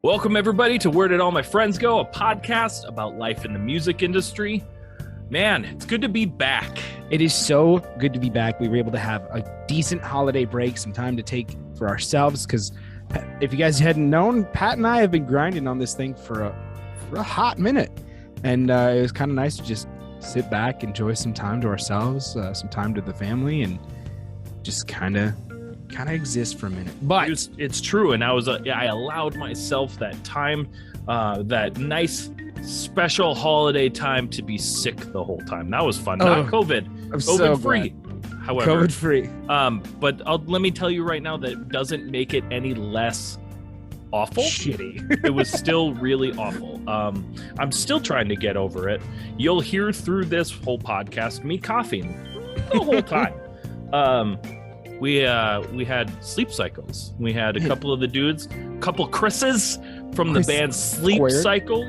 Welcome, everybody, to Where Did All My Friends Go, a podcast about life in the music industry. Man, it's good to be back. It is so good to be back. We were able to have a decent holiday break, some time to take for ourselves, because if you guys hadn't known, Pat and I have been grinding on this thing for a hot minute. And it was kind of nice to just sit back, enjoy some time to ourselves, some time to the family, and just kind of exist for a minute. But it's true, and I allowed myself that time, that nice special holiday time, to be sick the whole time. That was fun. Not COVID free. However, COVID free. But let me tell you right now, that doesn't make it any less awful. Shitty. It was still really awful. I'm still trying to get over it. You'll hear through this whole podcast me coughing the whole time. We had sleep cycles. We had a couple of the dudes, a couple Chris's from the band Sleep Squared. Cycle.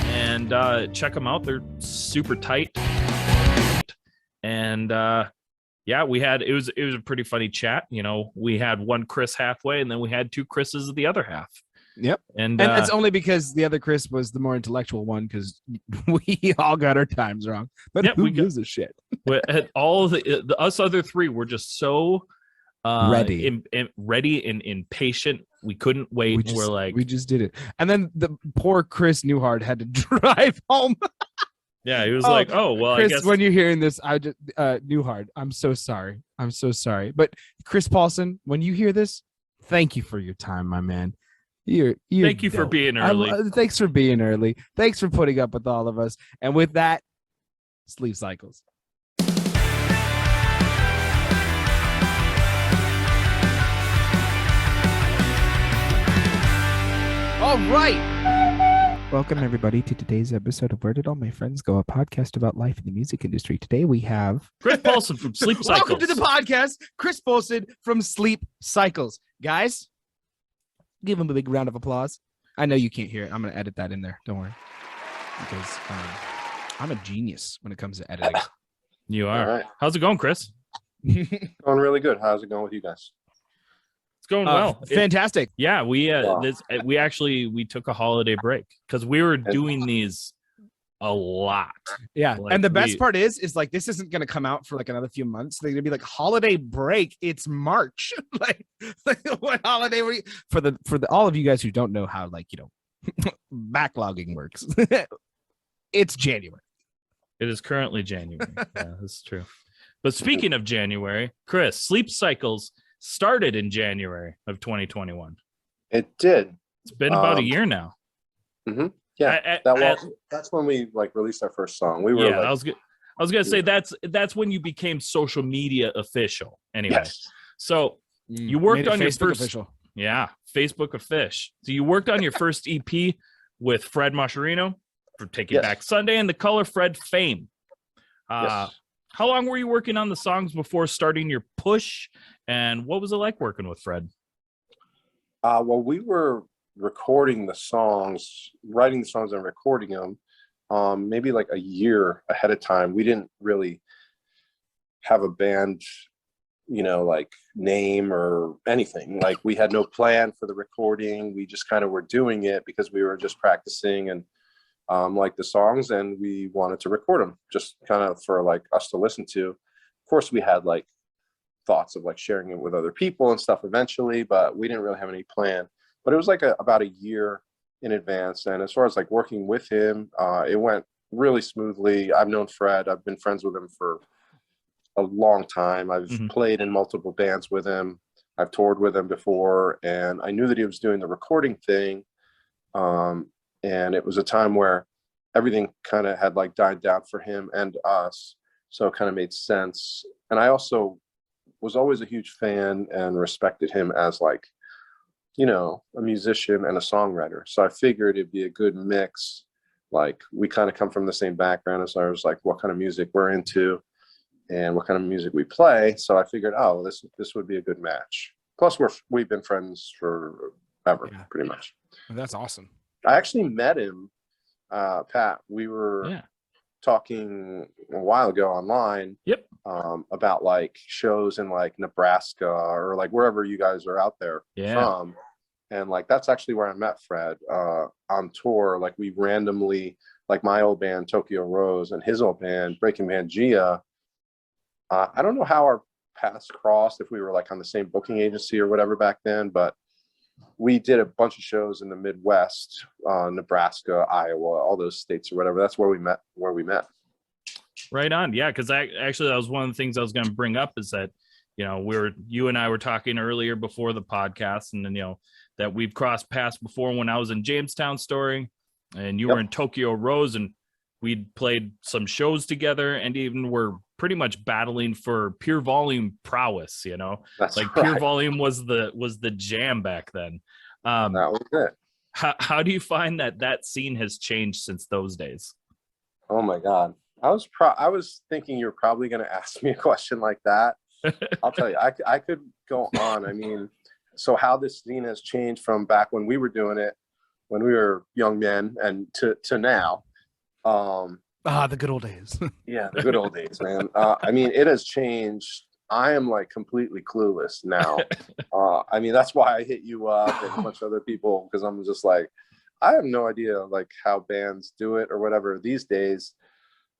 And check them out. They're super tight. And we had it was a pretty funny chat. You know, we had one Chris halfway, and then we had two Chris's at the other half. Yep. And that's only because the other Chris was the more intellectual one, because we all got our times wrong. But who gives a shit? All the us other three were just so ready and impatient. We couldn't wait. We just did it. And then the poor Chris Newhart had to drive home. Yeah, he was like, "Oh well, Chris, I guess." When you're hearing this, I just Newhart, I'm so sorry. But Chris Paulson, when you hear this, thank you for your time, my man. Thank you for being early. Thanks for being early. Thanks for putting up with all of us. And with that, Sleep Cycles. All right. Welcome, everybody, to today's episode of Where Did All My Friends Go, a podcast about life in the music industry. Today we have Chris Paulson from Sleep Cycles. Welcome to the podcast, Chris Paulson from Sleep Cycles. Guys, give him a big round of applause. I know you can't hear it. I'm going to edit that in there. Don't worry. Because I'm a genius when it comes to editing. You are. All right. How's it going, Chris? Going really good. How's it going with you guys? It's going well. Fantastic. We took a holiday break because we were doing these a lot. Yeah. And the best part is like, this isn't going to come out for like another few months. They're going to be like, holiday break. It's March. like what holiday were you for the all of you guys who don't know how, like, you know, backlogging works. It's January. It is currently January. Yeah, that's true. But speaking of January, Chris, Sleep Cycles started in January of 2021. It did. It's been about a year now. Mm-hmm. Yeah, that's when we like released our first song. We were I was gonna say that's when you became social media official. Anyway, yes. So you worked on your first official. Yeah, Facebook official. So you worked on your first EP with Fred Mascherino for Taking Back Sunday and The Color Fred Fame. Yes. How long were you working on the songs before starting your push? And what was it like working with Fred? Well, we were recording the songs, writing the songs and recording them maybe like a year ahead of time. We didn't really have a band, you know, like name or anything. Like, we had no plan for the recording. We just kind of were doing it because we were just practicing and like the songs, and we wanted to record them just kind of for like us to listen to. Of course, we had like thoughts of like sharing it with other people and stuff eventually, but we didn't really have any plan. But it was like about a year in advance. And as far as like working with him, it went really smoothly. I've known Fred. I've been friends with him for a long time. I've played in multiple bands with him. I've toured with him before, and I knew that he was doing the recording thing. And it was a time where everything kind of had like died down for him and us. So it kind of made sense. And I also was always a huge fan and respected him as like, you know, a musician and a songwriter. So I figured it'd be a good mix. Like, we kind of come from the same background as far as like what kind of music we're into and what kind of music we play. So I figured, oh, this would be a good match. Plus, we've been friends forever, pretty much. That's awesome. I actually met him, Pat. We were talking a while ago online. Yep. About like shows in like Nebraska or like wherever you guys are out there from. And like that's actually where I met Fred on tour. Like we randomly, like my old band Tokyo Rose and his old band Breaking Man Gia. I don't know how our paths crossed, if we were like on the same booking agency or whatever back then, but we did a bunch of shows in the Midwest, Nebraska, Iowa, all those states or whatever. That's where we met. Right on. Yeah, because that was one of the things I was going to bring up is that, you and I were talking earlier before the podcast, and then, that we've crossed paths before when I was in Jamestown Story and you were in Tokyo Rose, and we'd played some shows together and even were pretty much battling for Pure Volume prowess, That's like Pure Volume was the jam back then. That was it. How do you find that scene has changed since those days? Oh my God. I was thinking you were probably going to ask me a question like that. I'll tell you, I could go on. I mean, so how this scene has changed from back when we were doing it, when we were young men, and to now. The good old days. Yeah, the good old days, man. I mean, it has changed. I am like completely clueless now. I mean, that's why I hit you up and a bunch of other people, because I'm just like, I have no idea like how bands do it or whatever these days.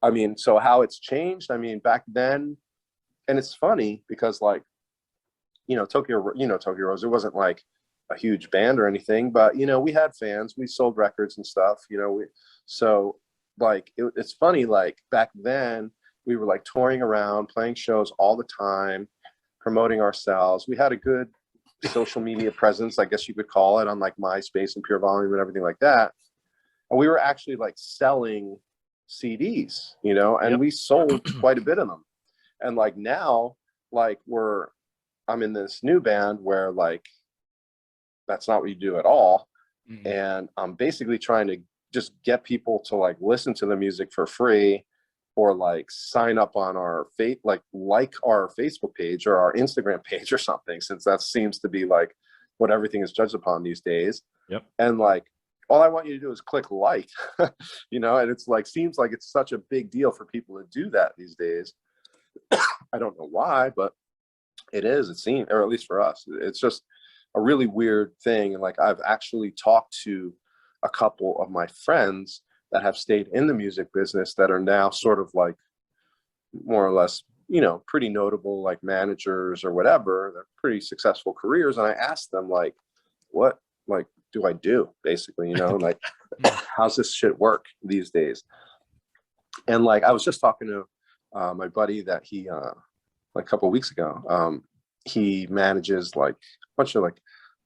I mean, so how it's changed. I mean, back then, and it's funny because like, Tokyo Rose, it wasn't like a huge band or anything, but we had fans, we sold records and stuff, so like it's funny, like back then we were like touring around, playing shows all the time, promoting ourselves. We had a good social media presence, I guess you could call it, on like MySpace and Pure Volume and everything like that. And we were actually like selling CDs, and we sold quite a bit of them. And like now, like I'm in this new band where like that's not what you do at all. And I'm basically trying to just get people to like listen to the music for free, or like sign up on our like our Facebook page or our Instagram page or something, since that seems to be like what everything is judged upon these days. Yep. And like all I want you to do is click like, and it's like seems like it's such a big deal for people to do that these days. I don't know why, but it is, it seems, or at least for us, it's just a really weird thing. And like I've actually talked to a couple of my friends that have stayed in the music business that are now sort of like more or less, pretty notable, like managers or whatever. They're pretty successful careers. And I asked them like, what, like, do I do basically, like, how's this shit work these days? And like, I was just talking to my buddy that he, like a couple of weeks ago, he manages like a bunch of like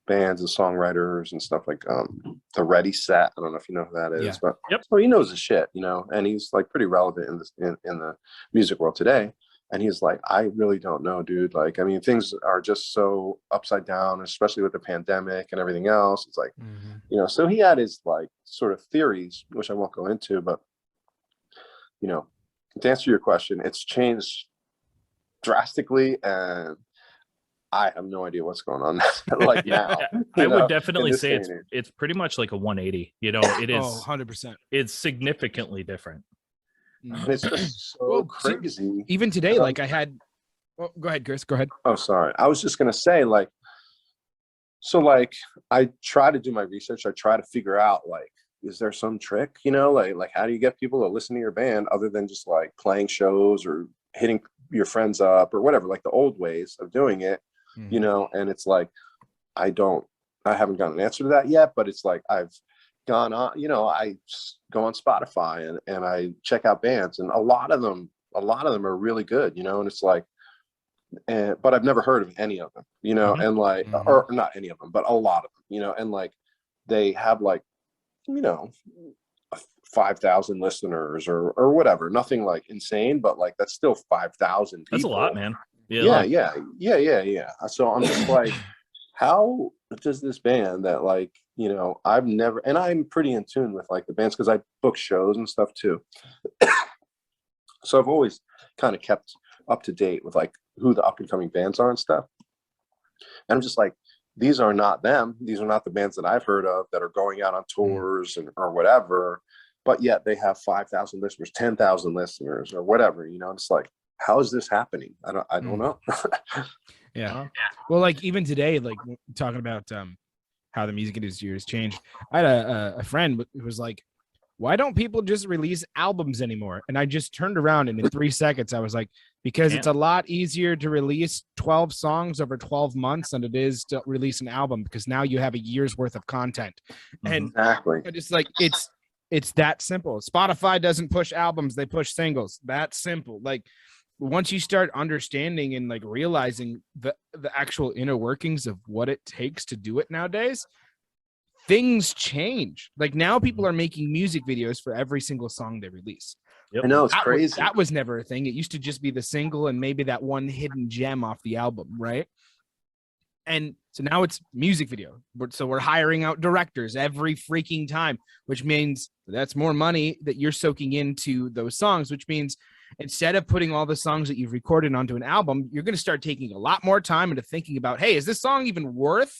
bands and songwriters and stuff, like the Ready Set. I don't know if you know who that is, but so he knows the shit, and he's like pretty relevant in this in the music world today. And he's like, I really don't know, dude. Like, I mean, things are just so upside down, especially with the pandemic and everything else. It's like, so he had his like sort of theories, which I won't go into, but to answer your question, it's changed drastically, and I have no idea what's going on like now. I would definitely say it's pretty much like a 180. It is 100%. It's significantly different. And it's just so crazy. Even today, like I had. Well, go ahead, Chris. Go ahead. Oh, sorry. I was just gonna say, like, so like I try to do my research. I try to figure out like, is there some trick? Like how do you get people to listen to your band other than just like playing shows or hitting your friends up or whatever, like the old ways of doing it. And it's like, I haven't got an answer to that yet, but it's like, I've gone on, I go on Spotify and I check out bands, and a lot of them are really good, and it's like, but I've never heard of any of them, and like, or not any of them, but a lot of them, and like, they have like, 5,000 listeners or whatever, nothing like insane, but like, that's still 5,000 people. That's a lot, man. Yeah. So I'm just like, how does this band that like, I've never, and I'm pretty in tune with like the bands because I book shows and stuff too. So I've always kind of kept up to date with like who the up and coming bands are and stuff. And I'm just like, these are not them. These are not the bands that I've heard of that are going out on tours or whatever. but yet they have 5,000 listeners, 10,000 listeners, or whatever. You know, it's like, how is this happening? I don't know. Yeah. Well, like even today, like talking about how the music industry has changed. I had a friend who was like, why don't people just release albums anymore? And I just turned around and in 3 seconds, I was like, because it's a lot easier to release 12 songs over 12 months than it is to release an album, because now you have a year's worth of content. And Exactly. I just like, it's that simple. Spotify doesn't push albums, they push singles. That's simple. Like once you start understanding and like realizing the actual inner workings of what it takes to do it nowadays, things change. Like now people are making music videos for every single song they release. Yep. I know, it's crazy. That was never a thing. It used to just be the single and maybe that one hidden gem off the album, right? And so now it's music video. So we're hiring out directors every freaking time, which means that's more money that you're soaking into those songs, which means instead of putting all the songs that you've recorded onto an album, you're going to start taking a lot more time into thinking about, hey, is this song even worth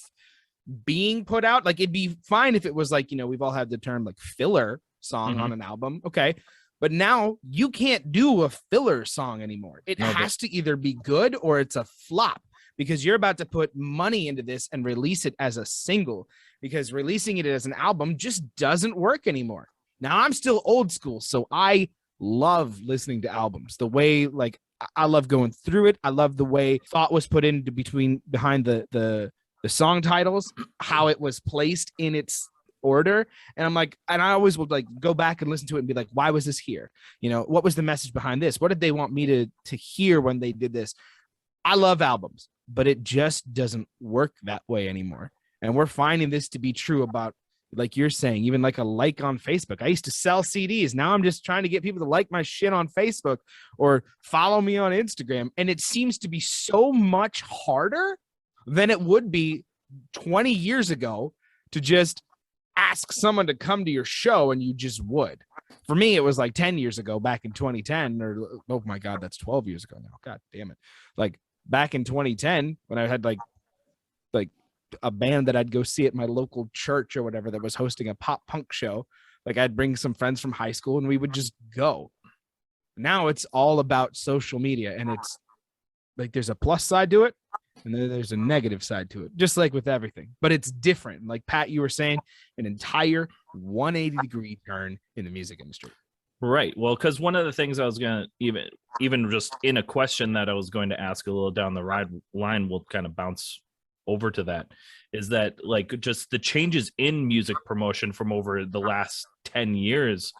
being put out? Like it'd be fine if it was like, you know, we've all had the term like filler song on an album. Okay. But now you can't do a filler song anymore. It has to either be good or it's a flop, because you're about to put money into this and release it as a single, because releasing it as an album just doesn't work anymore. Now I'm still old school, so I love listening to albums. The way like I love going through it. I love the way thought was put into behind the song titles, how it was placed in its order. And I'm like, and I always would like go back and listen to it and be like, why was this here? You know, what was the message behind this? What did they want me to hear when they did this? I love albums, but it just doesn't work that way anymore. And we're finding this to be true about, like you're saying, even like a like on Facebook. I used to sell CDs. Now I'm just trying to get people to like my shit on Facebook or follow me on Instagram. And it seems to be so much harder than it would be 20 years ago to just ask someone to come to your show and you just would. For me, it was like 10 years ago back in 2010, or oh my God, that's 12 years ago now. God damn it. Like back in 2010 when I had like a band that I'd go see at my local church or whatever that was hosting a pop punk show. Like I'd bring some friends from high school and we would just go. Now it's all about social media, and it's like there's a plus side to it and then there's a negative side to it, just like with everything, but it's different. Like Pat, you were saying, an entire 180-degree turn in the music industry. Right. Well, because one of the things I was going to even just in a question that I was going to ask a little down the line, will kind of bounce over to that, is that like just the changes in music promotion from over the last 10 years.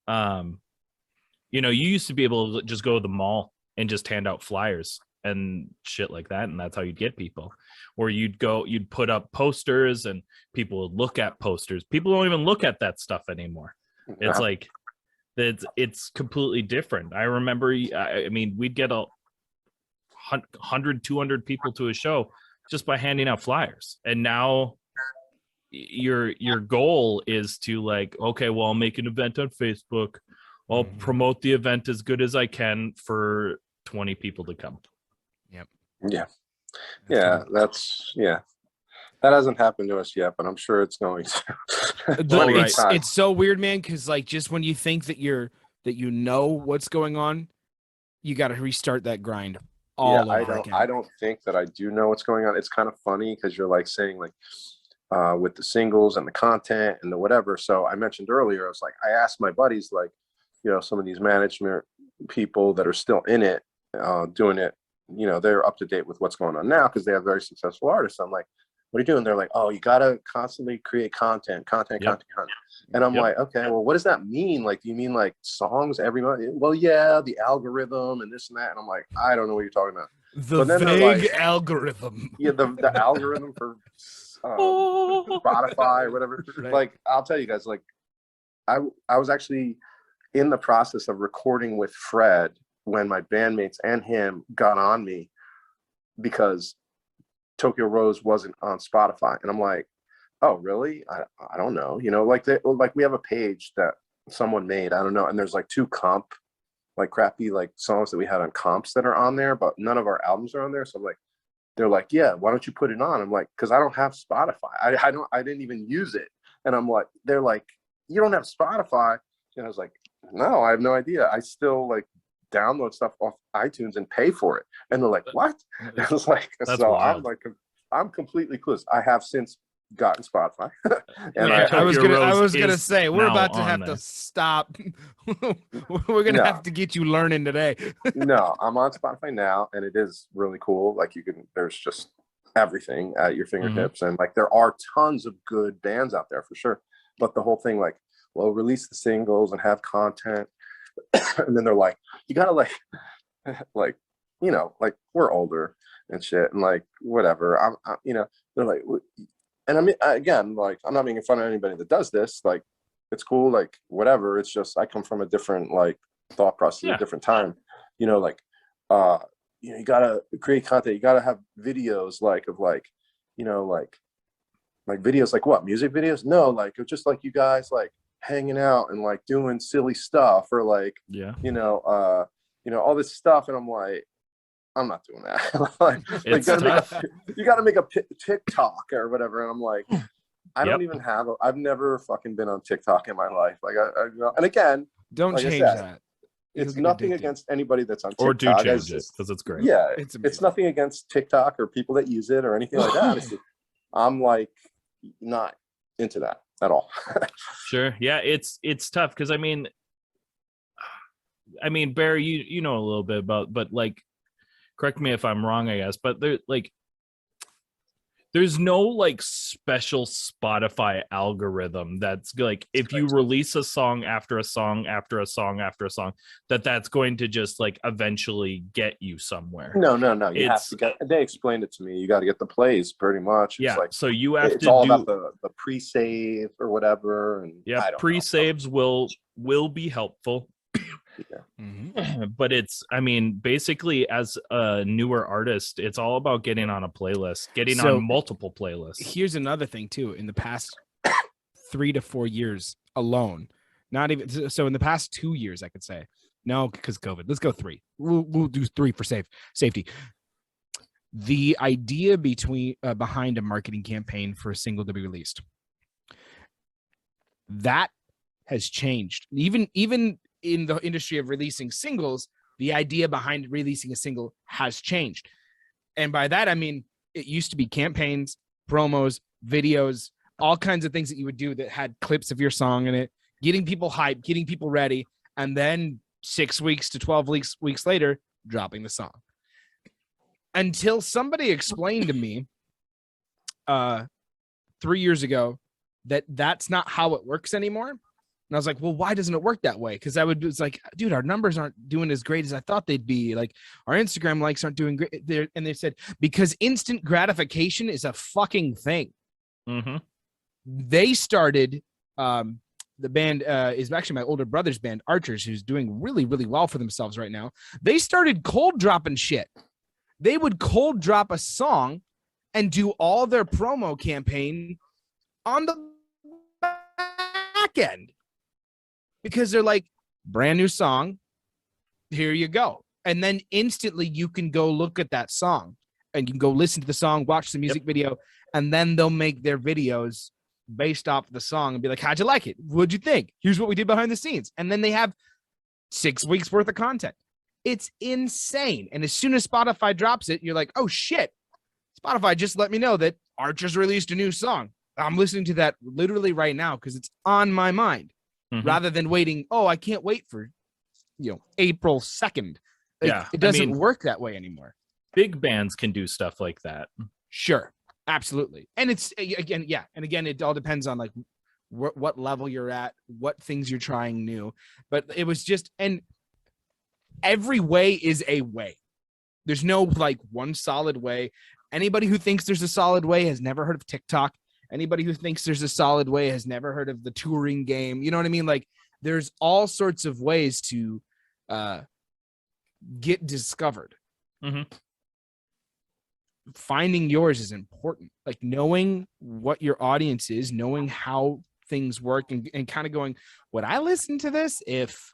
You know, you used to be able to just go to the mall and just hand out flyers and shit like that, and that's how you'd get people. Or you'd put up posters and people would look at posters. People don't even look at that stuff anymore. It's like it's completely different. I remember, I mean, we'd get 100, 200 people to a show just by handing out flyers. And now your goal is to like, okay, well, I'll make an event on Facebook. I'll promote the event as good as I can for 20 people to come. Yep. Yeah. That hasn't happened to us yet, but I'm sure it's going to. It's so weird, man, because like just when you think that you know what's going on, you got to restart that grind all over again. I don't think that I do know what's going on. It's kind of funny because you're like saying like with the singles and the content and the whatever. So I mentioned earlier, I was like, I asked my buddies, like, you know, some of these management people that are still in it, doing it, you know, they're up to date with what's going on now because they have very successful artists. I'm like, what are you doing? They're like, oh, you got to constantly create content. And I'm like, okay, well, what does that mean? Like, do you mean like songs every month? Well, yeah, the algorithm and this and that. And I'm like, I don't know what you're talking about. The vague algorithm. Yeah, the algorithm for Spotify or whatever. Right. Like, I'll tell you guys, like, I was actually in the process of recording with Fred when my bandmates and him got on me because Tokyo Rose wasn't on Spotify. And I'm like, oh, really? I don't know. You know, like we have a page that someone made, I don't know. And there's like 2 like crappy, like songs that we had on comps that are on there, but none of our albums are on there. So I'm like, they're like, yeah, why don't you put it on? I'm like, cause I don't have Spotify. I didn't even use it. And I'm like, they're like, you don't have Spotify. And I was like, no, I have no idea. I still like download stuff off iTunes and pay for it. And they're like, what? I was like, That's so wild. I'm completely clueless. I have since gotten Spotify. And Yeah, I was Rose gonna is say we're now about to on have there. to stop. We're gonna No. have to get you learning today. No, I'm on Spotify now, and it is really cool. Like there's just everything at your fingertips, and like there are tons of good bands out there for sure. But the whole thing, like, well, release the singles and have content, and then they're like, you gotta like like we're older and shit, and like whatever. I'm they're like, and I mean, again, like I'm not making fun of anybody that does this. Like, it's cool, like whatever. It's just I come from a different like thought process, a different time. Like you gotta create content. You gotta have videos like of like like videos like what, music videos? No, like just like you guys like hanging out and like doing silly stuff, or like all this stuff. And I'm like, I'm not doing that. You gotta make a TikTok or whatever. And I'm like, I don't even have I've never fucking been on TikTok in my life. Like and again, Don't like change that. It's nothing against anybody that's on TikTok. Or do change it, because it's great. Yeah, it's nothing against TikTok or people that use it or anything like that. I'm like not into that at all. Sure. Yeah, it's tough because I mean, Barry, you know a little bit about, but like, correct me if I'm wrong, I guess, but there's no like special Spotify algorithm that's like, if you release a song after a song after a song after a song, that's going to just like eventually get you somewhere. No. You have to get. They explained it to me. You got to get the plays, pretty much. It's like, so you have it's to all do about the pre-save or whatever. And pre-saves will be helpful. But it's, basically as a newer artist, it's all about getting on a playlist, getting on multiple playlists. Here's another thing too. In the past 3 to 4 years alone, not even so, in the past 2 years, I could say, no, because COVID. Let's go 3. We'll do 3 for safety. The idea behind a marketing campaign for a single to be released, that has changed. Even in the industry of releasing singles, the idea behind releasing a single has changed. And by that, I mean, it used to be campaigns, promos, videos, all kinds of things that you would do that had clips of your song in it, getting people hyped, getting people ready, and then 6 weeks to 12 weeks later, dropping the song. Until somebody explained to me 3 years ago that that's not how it works anymore. And I was like, well, why doesn't it work that way? Because it's like, dude, our numbers aren't doing as great as I thought they'd be. Like, our Instagram likes aren't doing great. And they said, because instant gratification is a fucking thing. They started, the band is actually my older brother's band, Archers, who's doing really, really well for themselves right now. They started cold dropping shit. They would cold drop a song and do all their promo campaign on the back end. Because they're like, brand new song, here you go. And then instantly you can go look at that song and you can go listen to the song, watch the music video, and then they'll make their videos based off the song and be like, how'd you like it? What'd you think? Here's what we did behind the scenes. And then they have 6 weeks worth of content. It's insane. And as soon as Spotify drops it, you're like, oh shit, Spotify just let me know that Archer's released a new song. I'm listening to that literally right now because it's on my mind. Rather than waiting, I can't wait for, April 2nd. It doesn't work that way anymore. Big bands can do stuff like that. Sure, absolutely. And it's again, it all depends on like what level you're at, what things you're trying new. But it was just, and every way is a way. There's no like one solid way. Anybody who thinks there's a solid way has never heard of TikTok. Anybody who thinks there's a solid way has never heard of the touring game. You know what I mean? Like, there's all sorts of ways to get discovered. Finding yours is important. Like, knowing what your audience is, knowing how things work, and kind of going, would I listen to this if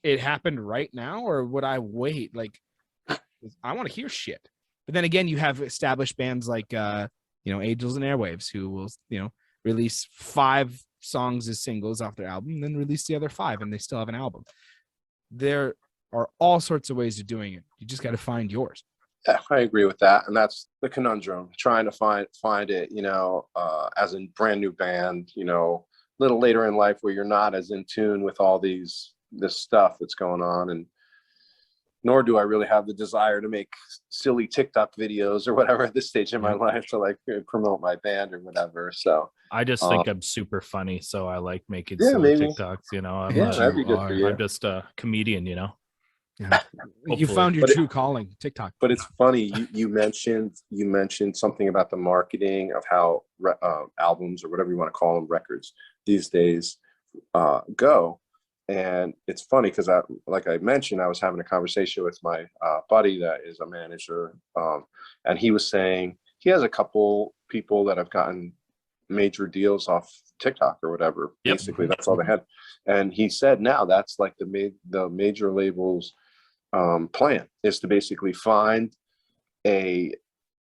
it happened right now, or would I wait? Like, I want to hear shit. But then again, you have established bands like Angels and Airwaves, who will, release 5 songs as singles off their album, and then release the other 5, and they still have an album. There are all sorts of ways of doing it. You just got to find yours. Yeah, I agree with that, and that's the conundrum. Trying to find it, as a brand new band, a little later in life where you're not as in tune with all this stuff that's going on, and nor do I really have the desire to make silly TikTok videos or whatever at this stage in my life to like promote my band or whatever. So I just think I'm super funny, so I like making silly TikToks. That'd be good for you. I'm just a comedian, Yeah. You found your true calling, TikTok. But it's funny you mentioned something about the marketing of how albums, or whatever you want to call them, records these days go. And it's funny because like I mentioned, I was having a conversation with my buddy that is a manager, and he was saying he has a couple people that have gotten major deals off TikTok or whatever. Yep. Basically, that's all they had. And he said now that's like the major labels plan is to basically find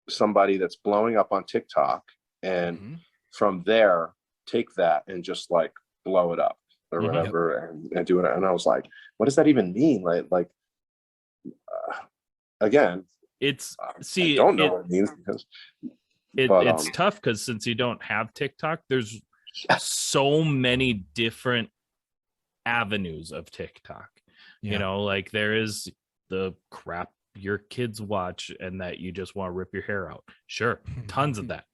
somebody that's blowing up on TikTok, and from there take that and just like blow it up or whatever, and do it. And I was like, what does that even mean? Like again, it's I don't know what it means because it's tough because since you don't have TikTok, there's so many different avenues of TikTok. Like there is the crap your kids watch and that you just want to rip your hair out. Sure, tons of that.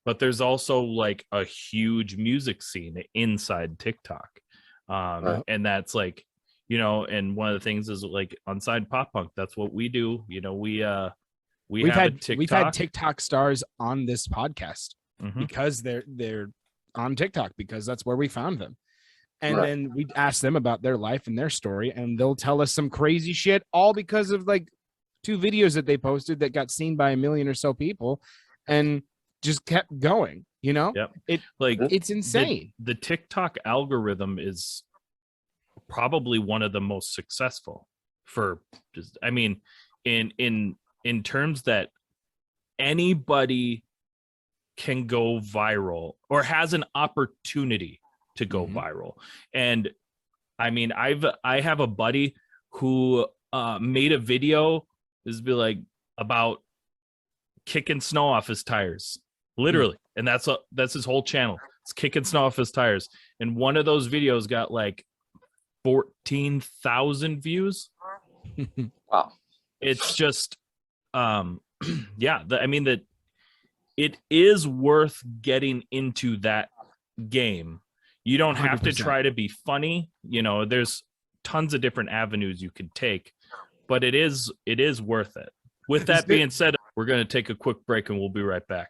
But there's also like a huge music scene inside TikTok. And that's like, and one of the things is like Unsigned Pop Punk. That's what we do. We've had TikTok stars on this podcast because they're on TikTok, because that's where we found them. And then we ask them about their life and their story, and they'll tell us some crazy shit, all because of like 2 videos that they posted that got seen by 1 million or so people and just kept going, Yep. It's insane. The TikTok algorithm is probably one of the most successful in terms that anybody can go viral or has an opportunity to go viral. And I have a buddy who made a video about kicking snow off his tires, literally. And that's his whole channel. It's kicking snow off his tires. And one of those videos got like 14,000 views. Wow. It's just it is worth getting into that game. You don't have 100%. To try to be funny. There's tons of different avenues you can take, but it is worth it. With that being said, we're going to take a quick break and we'll be right back.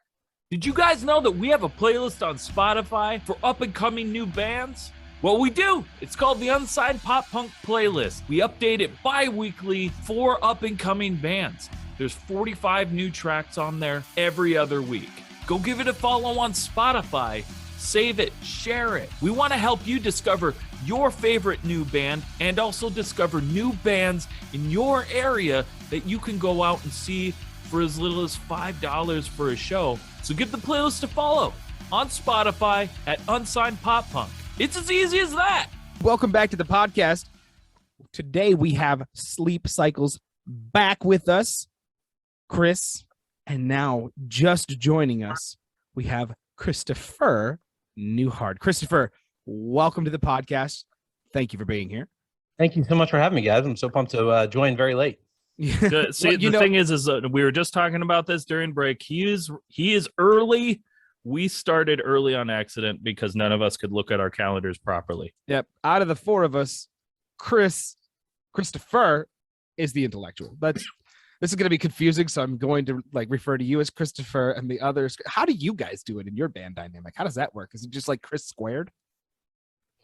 Did you guys know that we have a playlist on Spotify for up and coming new bands? Well, we do. It's called the Unsigned Pop Punk Playlist. We update it bi-weekly for up and coming bands. There's 45 new tracks on there every other week. Go give it a follow on Spotify. Save it, share it. We want to help you discover your favorite new band and also discover new bands in your area that you can go out and see for as little as $5 for a show. So give the playlist a follow on Spotify at Unsigned Pop Punk. It's as easy as that. Welcome back to the podcast. Today we have Sleep Cycles back with us, Chris, and now just joining us, we have Christopher Newhart. Christopher, welcome to the podcast. Thank you for being here. Thank you so much for having me, guys. I'm so pumped to join very late. See, the thing is we were just talking about this during break. He is early. We started early on accident because none of us could look at our calendars properly. Yep. Out of the 4 of us, Christopher is the intellectual. This is going to be confusing, so I'm going to refer to you as Christopher and the others. How do you guys do it in your band dynamic? How does that work? Is it just like Chris squared?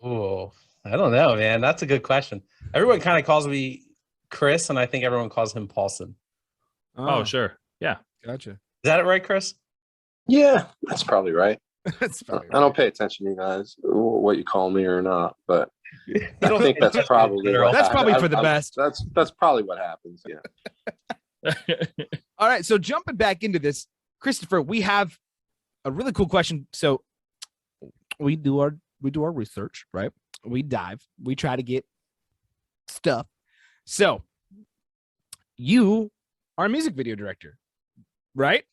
Oh, I don't know, man. That's a good question. Everyone kind of calls me Chris, and I think everyone calls him Paulson. Oh, sure. Yeah. Gotcha. Is that it right, Chris? Yeah, that's probably right. That's probably right. I don't pay attention to you guys, what you call me or not, but I think that's probably for the best. That's probably what happens. Yeah. All right. So jumping back into this, Christopher, we have a really cool question. So we do our research, right? We dive, we try to get stuff. So you are a music video director, right?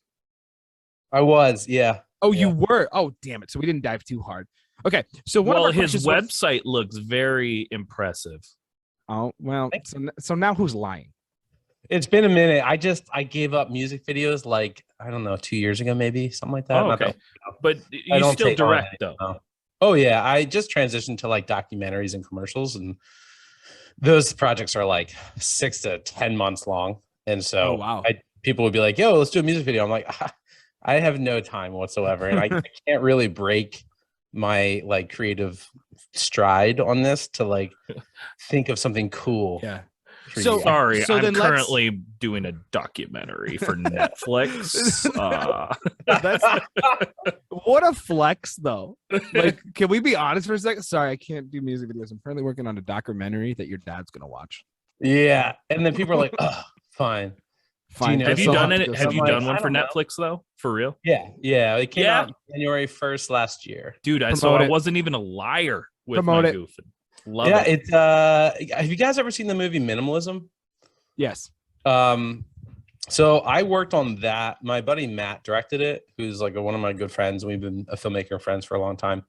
I was, yeah. Oh, Yeah. you were. Oh, damn it. So we didn't dive too hard. Okay. So his website looks very impressive. Oh, well, so now who's lying? It's been a minute. I gave up music videos like, I don't know, 2 years ago, maybe something like that. Oh, okay. But you don't still take on direct it, though. no. Oh yeah. I just transitioned to like documentaries and commercials, and those projects are like 6 to 10 months long. And so wow. People would be like, yo, let's do a music video. I'm like, I have no time whatsoever. And I can't really break my like creative stride on this to like think of something cool. Yeah. So sorry, I'm currently doing a documentary for Netflix. That's what a flex, though. Like, can we be honest for a second? Sorry, I can't do music videos. I'm currently working on a documentary that your dad's gonna watch. Yeah, and then people are like, "Oh, fine." Fine. Have you done it? Have you done one for know. Netflix though? For real? Yeah. It came out January 1st last year. Dude, I wasn't even a liar with my goofing. Love it. It's have you guys ever seen the movie Minimalism? Yes. So I worked on that. My buddy Matt directed it, who's like one of my good friends. We've been a filmmaker friends for a long time.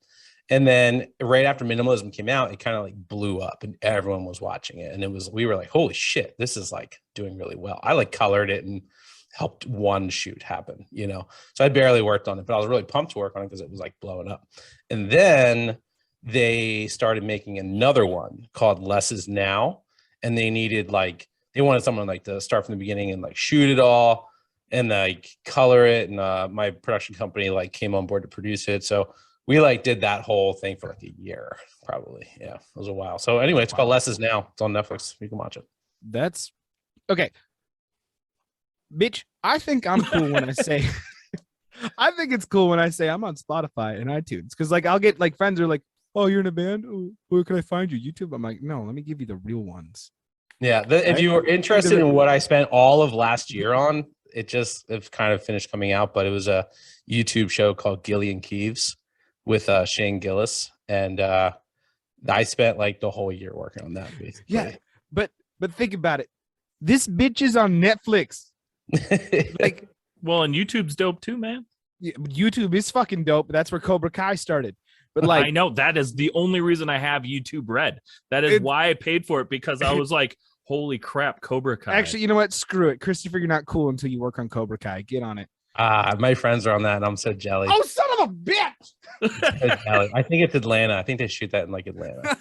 And then right after Minimalism came out, it kind of like blew up and everyone was watching it. And we were like, holy shit, this is like doing really well. I like colored it and helped one shoot happen, you know? So I barely worked on it, but I was really pumped to work on it because it was like blowing up. And then they started making another one called Less Is Now. And they wanted someone like to start from the beginning and like shoot it all and like color it. And my production company like came on board to produce it. So we like did that whole thing for like a year, probably. Yeah, it was a while. So anyway, it's called Less Is Now. It's on Netflix. You can watch it. That's okay. Bitch, I think I'm cool when I say I think it's cool when I say I'm on Spotify and iTunes. Cause like I'll get like friends who are like, oh, you're in a band? Oh, where can I find you? YouTube? I'm like, no, let me give you the real ones. Yeah. If you were interested in what I spent all of last year on, it's kind of finished coming out, but it was a YouTube show called Gillian Keeves with Shane Gillis, and I spent like the whole year working on that. Basically. Yeah, but think about it. This bitch is on Netflix. Like, well, and YouTube's dope too, man. Yeah, YouTube is fucking dope. That's where Cobra Kai started. But like, I know that is the only reason I have YouTube Red. That is why I paid for it, because I was like, holy crap, Cobra Kai. Actually, you know what? Screw it, Christopher. You're not cool until you work on Cobra Kai. Get on it. My friends are on that, and I'm so jealous. Oh, son of a bitch! I think it's Atlanta. I think they shoot that in like Atlanta.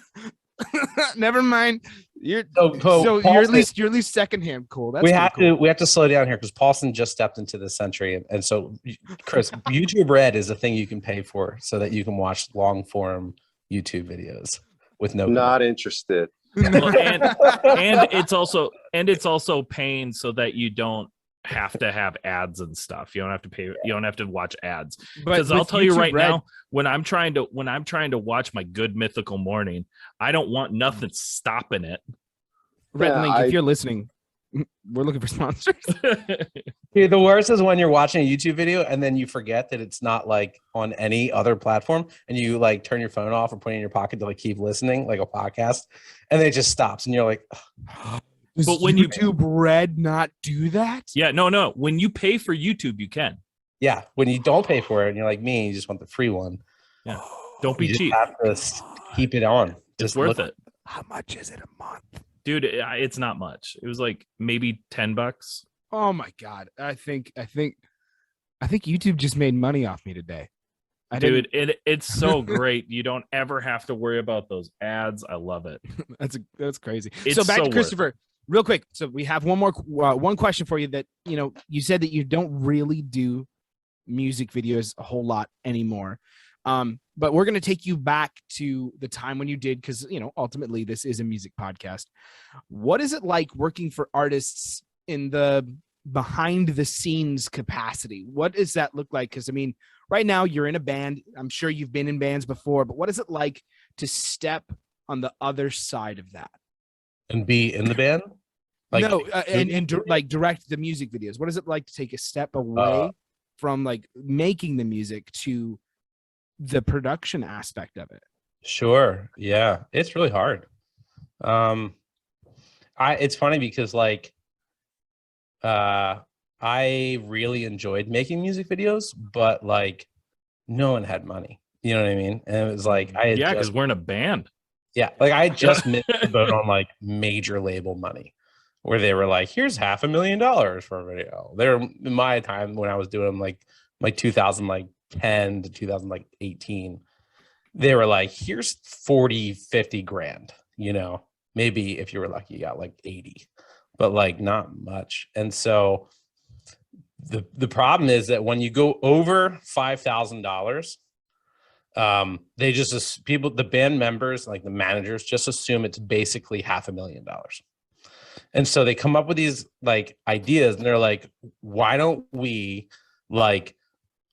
Never mind. You're at least secondhand cool. That's we have to slow down here because Paulson just stepped into the century, and so Chris, YouTube Red is a thing you can pay for so that you can watch long form YouTube videos with no. Not interested. Well, and it's also paying so that you don't have to have ads and stuff. You don't have to pay. You don't have to watch ads. Because I'll tell you right now, when I'm trying to watch my Good Mythical Morning, I don't want nothing stopping it. Red Link, if you're listening, we're looking for sponsors. Dude, the worst is when you're watching a YouTube video and then you forget that it's not like on any other platform, and you like turn your phone off or put it in your pocket to like keep listening, like a podcast, and then it just stops, and you're like. But when YouTube Red not do that? Yeah, no. When you pay for YouTube, you can. Yeah, when you don't pay for it and you're like me, you just want the free one. Yeah, don't be cheap. Have to keep it on. It's worth it. How much is it a month? Dude, it's not much. It was like maybe $10. Oh my god! I think YouTube just made money off me today. Dude, it's so great. You don't ever have to worry about those ads. I love it. That's crazy. It's so back so to Christopher. Real quick, so we have one question for you that, you said that you don't really do music videos a whole lot anymore. But we're going to take you back to the time when you did, because, ultimately this is a music podcast. What is it like working for artists in the behind the scenes capacity? What does that look like? Because, right now you're in a band. I'm sure you've been in bands before, but what is it like to step on the other side of that? And be in the band? Direct the music videos. What is it like to take a step away from like making the music to the production aspect of it. Sure. Yeah. It's really hard. It's funny because like I really enjoyed making music videos, but like no one had money. You know what I mean? And it was like because we're in a band. Yeah, like I just missed the boat on like major label money, where they were like, "Here's $500,000 for a video." There, in my time when I was doing them, like 2010 to 2018, they were like, "Here's 40, 50 grand." You know, maybe if you were lucky, you got like 80, but like not much. And so the problem is that when you go over $5,000. They just the band members, like the managers, just assume it's basically $500,000. And so they come up with these like ideas and they're like, why don't we like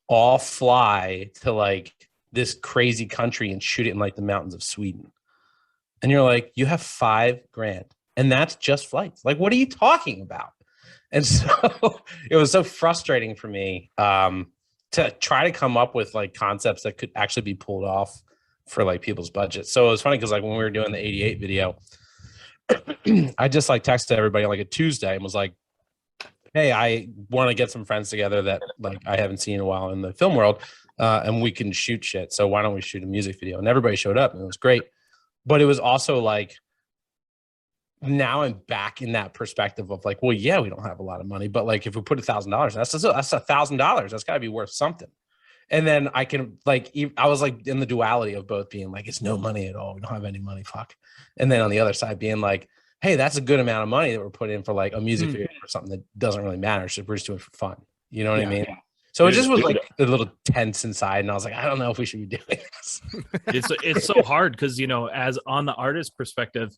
all fly to like this crazy country and shoot it in like the mountains of Sweden? And you're like, you have $5,000 and that's just flights. Like, what are you talking about? And so it was so frustrating for me to try to come up with like concepts that could actually be pulled off for like people's budgets. So it was funny because like when we were doing the 88 video, I just like texted everybody on like a Tuesday and was like, hey, I want to get some friends together that like I haven't seen in a while in the film world, and we can shoot shit. So why don't we shoot a music video? And everybody showed up and it was great. But it was also like, now I'm back in that perspective of like, well, yeah, we don't have a lot of money, but like if we put $1,000, that's $1,000. That's got to be worth something. And then I can like, I was like in the duality of both being like, it's no money at all. We don't have any money. Fuck. And then on the other side being like, hey, that's a good amount of money that we're putting in for like a music video or something that doesn't really matter. So we're just doing it for fun. You know what I mean? Yeah. So it just was like a little tense inside. And I was like, I don't know if we should be doing this. It's so hard because, you know, as on the artist perspective,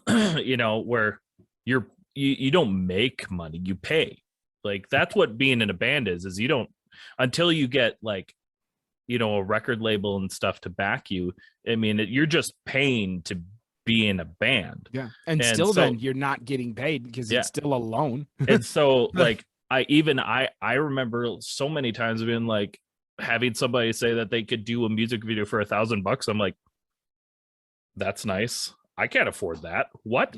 you know, where you don't make money, you pay. Like that's what being in a band is you don't, until you get like, you know, a record label and stuff to back you. I mean, you're just paying to be in a band. Yeah. And still so, then you're not getting paid because it's still a loan. And so like I remember so many times being like having somebody say that they could do a music video for $1,000. I'm like, that's nice. I can't afford that. What?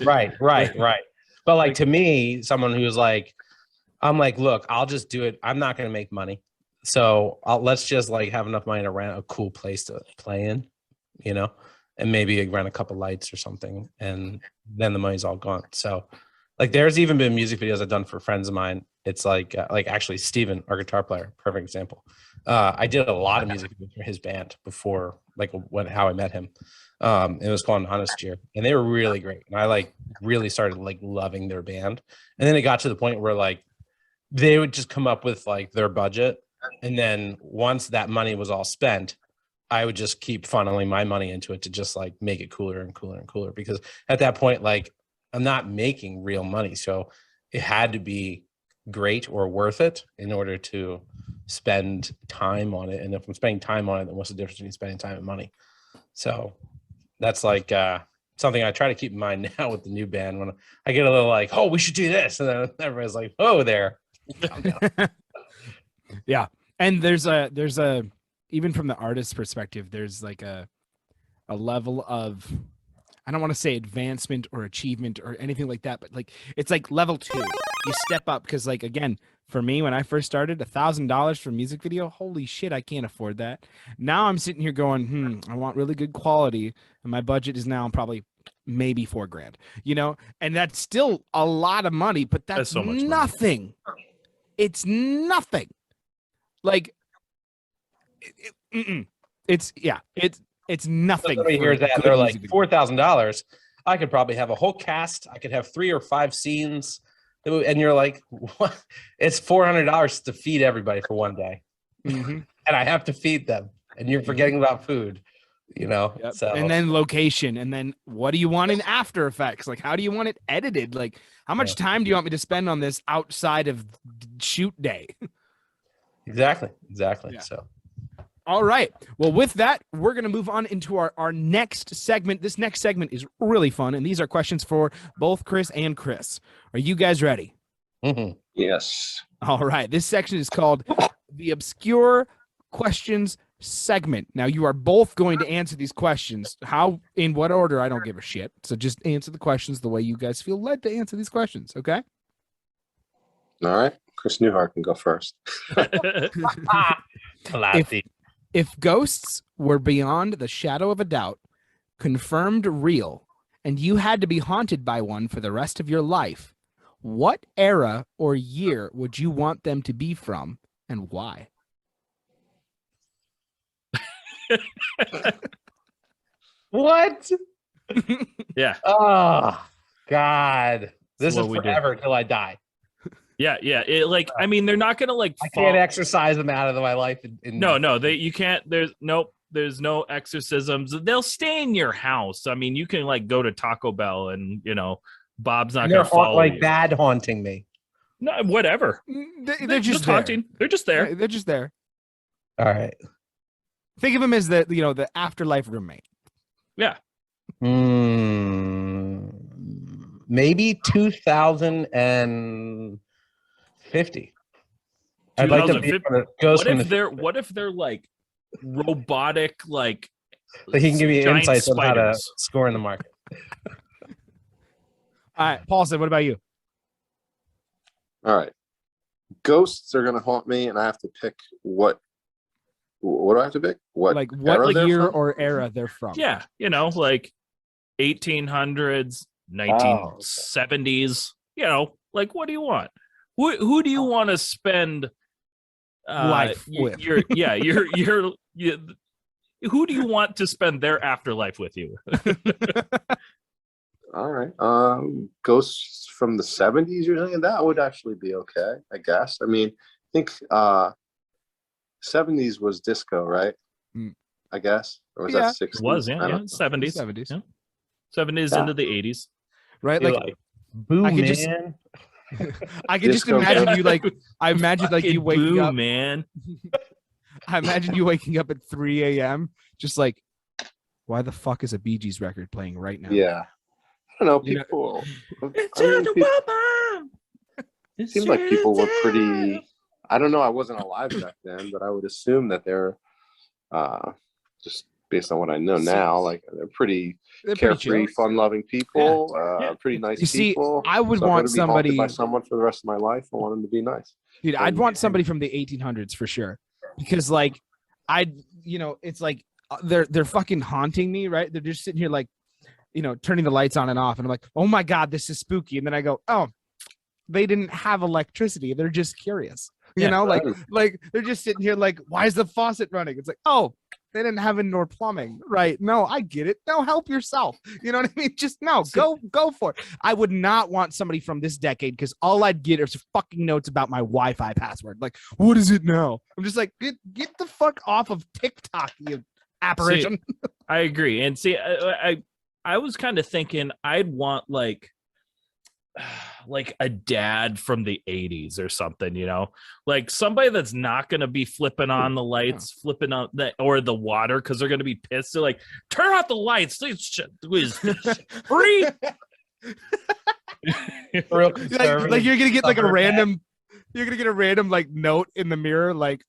Right. Right. But like to me, someone who's like, I'm like, look, I'll just do it. I'm not going to make money. So let's just like have enough money to rent a cool place to play in, you know, and maybe rent a couple lights or something. And then the money's all gone. So like, there's even been music videos I've done for friends of mine. It's like actually Steven, our guitar player, perfect example. I did a lot of music videos for his band before, like how I met him. It was called Honest Year, and they were really great. And I like really started like loving their band. And then it got to the point where like they would just come up with like their budget, and then once that money was all spent, I would just keep funneling my money into it to just like make it cooler and cooler and cooler. Because at that point, like I'm not making real money, so it had to be great or worth it in order to spend time on it. And if I'm spending time on it, then what's the difference between spending time and money? So that's like something I try to keep in mind now with the new band. When I get a little like, oh, we should do this, and then everybody's like, oh, there. Yeah. And there's a even from the artist's perspective, there's like a level of, I don't want to say advancement or achievement or anything like that, but like it's like level 2. You step up because, like, again, for me, when I first started, $1,000 for a music video, holy shit, I can't afford that. Now I'm sitting here going, I want really good quality, and my budget is now probably maybe $4,000, you know, and that's still a lot of money, but that's so much nothing. Money. It's nothing. Like, it's nothing. Somebody hears that, they're like, $4,000. I could probably have a whole cast. I could have 3 or 5 scenes. And you're like, what? It's $400 to feed everybody for one day. Mm-hmm. And I have to feed them. And you're forgetting about food, you know? Yep. So. And then location. And then what do you want in After Effects? Like, how do you want it edited? Like, how much time do you want me to spend on this outside of shoot day? Exactly. Yeah. So. All right. Well, with that, we're going to move on into our next segment. This next segment is really fun, and these are questions for both Chris and Chris. Are you guys ready? Mm-hmm. Yes. All right. This section is called The Obscure Questions segment. Now you are both going to answer these questions. How, in what order, I don't give a shit. So just answer the questions the way you guys feel led to answer these questions, okay? All right. Chris Newhart can go first. If ghosts were beyond the shadow of a doubt, confirmed real, and you had to be haunted by one for the rest of your life, what era or year would you want them to be from, and why? What? Yeah. Oh God. This That's is what we do. forever till I die. Yeah. It, like, I mean, they're not gonna like. I can't exercise them out of my life. No. You can't. There's no exorcisms. They'll stay in your house. I mean, you can like go to Taco Bell and Bob's not gonna follow like you. bad haunting me. No, whatever. They're just haunting. They're just there. They're just there. All right. Think of them as the afterlife roommate. Yeah. Maybe 2050. I'd like to be What if they're like robotic, like so he can give you giant insights on how to spiders? score in the market. All right, Paulson, what about you? All right. Ghosts are going to haunt me, and I have to pick what do I have to pick? What year or era they're from? Yeah, like 1800s, 1970s. Like what do you want? Who do you want to spend life with? Who do you want to spend their afterlife with you? All right. Ghosts from the 70s, you're saying? That would actually be okay, I guess. I mean, I think 70s was disco, right? I guess. Or was that 60s? It was, yeah. 70s. 70s. Yeah. 70s into the 80s. Right? Like boo, I could man. I can just imagine you like I imagine like you waking up, man. I imagine you waking up at 3 a.m. just like, why the fuck is a Bee Gees record playing right now? Yeah. I don't know, people. It seemed like people were pretty. I don't know. I wasn't alive back then, but I would assume that they're just based on what I know now, like they're pretty carefree, fun-loving people. Pretty nice people. I would want somebody by someone for the rest of my life. I want them to be nice. Dude, I'd want somebody from the 1800s for sure, because like it's like they're fucking haunting me, right? They're just sitting here like, turning the lights on and off, and I'm like, oh my god, this is spooky. And then I go, oh, they didn't have electricity. They're just curious. Like they're just sitting here like, why is the faucet running? It's like, oh, they didn't have indoor plumbing, right? No, I get it. No, help yourself. You know what I mean? Just go for it. I would not want somebody from this decade, because all I'd get is fucking notes about my Wi-Fi password. Like, what is it now? I'm just like, get the fuck off of TikTok, you apparition. See, I agree. And see, I was kind of thinking I'd want like a dad from the 80s or something, like somebody that's not going to be flipping on the lights, flipping on or the water, because they're going to be pissed. They're like, turn out the lights. This is free. Real like you're going to get like a random like note in the mirror, like,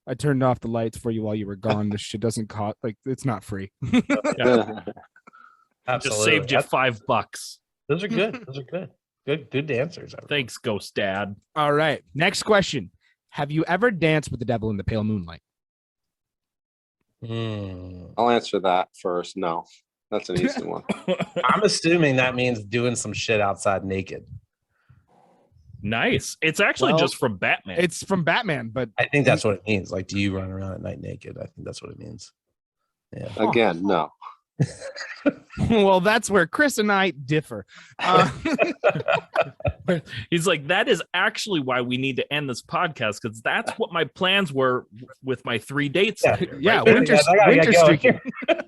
I turned off the lights for you while you were gone. This shit doesn't cost, like, it's not free. Absolutely. Just saved you $5. Those are good. Those are good. Good answers. Thanks, Ghost Dad. All right. Next question. Have you ever danced with the devil in the pale moonlight? I'll answer that first. No, that's an easy one. I'm assuming that means doing some shit outside naked. Nice. It's actually just from Batman. It's from Batman, but I think that's what it means. Like, do you run around at night naked? I think that's what it means. Yeah. Again, no. Well, that's where Chris and I differ. He's like, that is actually why we need to end this podcast, because that's what my plans were with my 3 dates. Yeah, winter streaking.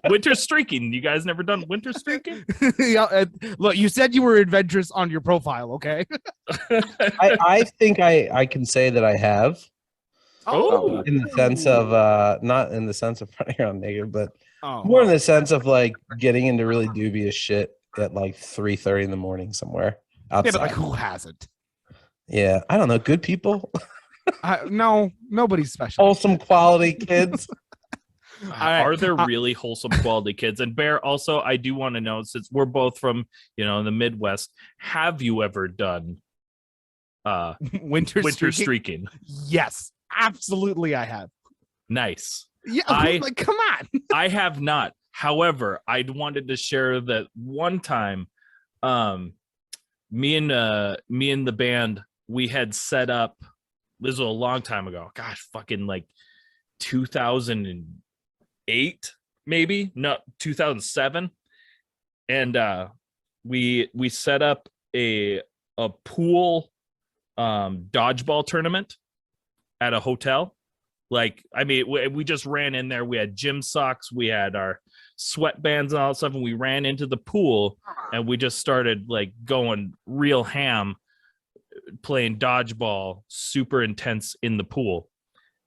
Winter streaking. You guys never done winter streaking? Look, you said you were adventurous on your profile, okay? I think I can say that I have. Oh, in the sense of not in the sense of running around naked, but more in the sense of like getting into really dubious shit at like 3:30 in the morning somewhere outside. Yeah, but like, who hasn't? Yeah, I don't know. Good people. No, nobody's special. Wholesome quality kids. right. Are there really wholesome quality kids? And Bear, also, I do want to know, since we're both from, the Midwest, have you ever done Winter streaking? Yes, absolutely I have. Nice. Yeah, come on. I have not. However, I wanted to share that one time, me and the band, we had set up, this was a long time ago. Gosh, fucking like 2008, maybe, no, 2007. And we set up a pool dodgeball tournament at a hotel. Like, I mean, we just ran in there. We had gym socks, we had our sweatbands and all that stuff, and we ran into the pool and we just started like going real ham, playing dodgeball, super intense in the pool.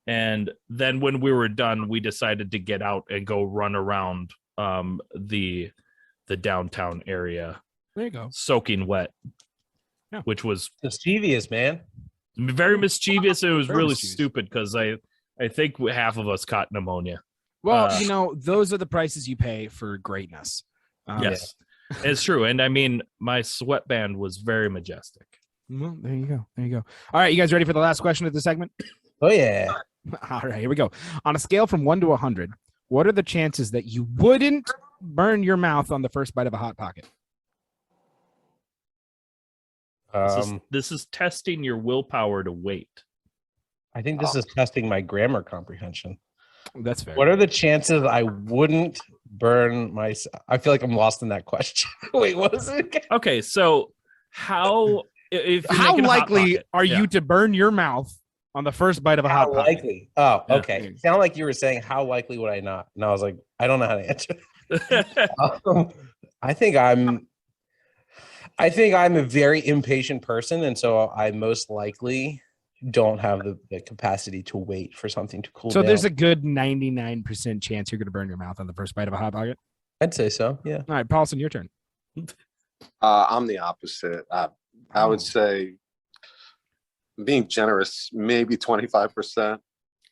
And then when we were done, we decided to get out and go run around the downtown area. There you go. Soaking wet, which was mischievous, man. Very mischievous. It was Very really mischievous. stupid because I think half of us caught pneumonia. Well, those are the prices you pay for greatness. Yes, it's true. And I mean, my sweatband was very majestic. Well, there you go. There you go. All right, you guys ready for the last question of the segment? Oh yeah. All right, here we go. On a scale from 1 to 100, what are the chances that you wouldn't burn your mouth on the first bite of a Hot Pocket? This is testing your willpower to wait. I think this is testing my grammar comprehension. That's fair. What are the chances I wouldn't burn my? I feel like I'm lost in that question. Wait, what is it again? Okay, so how likely are you to burn your mouth on the first bite of a Hot How Pocket? likely? Oh, okay. It sounded like you were saying how likely would I not? And I was like, I don't know how to answer. I think I'm a very impatient person, and so I most likely don't have the capacity to wait for something to cool down. So there's a good 99% chance you're going to burn your mouth on the first bite of a Hot Pocket? I'd say so, yeah. All right, Paulson, your turn. I'm the opposite. I would say, being generous, maybe 25%.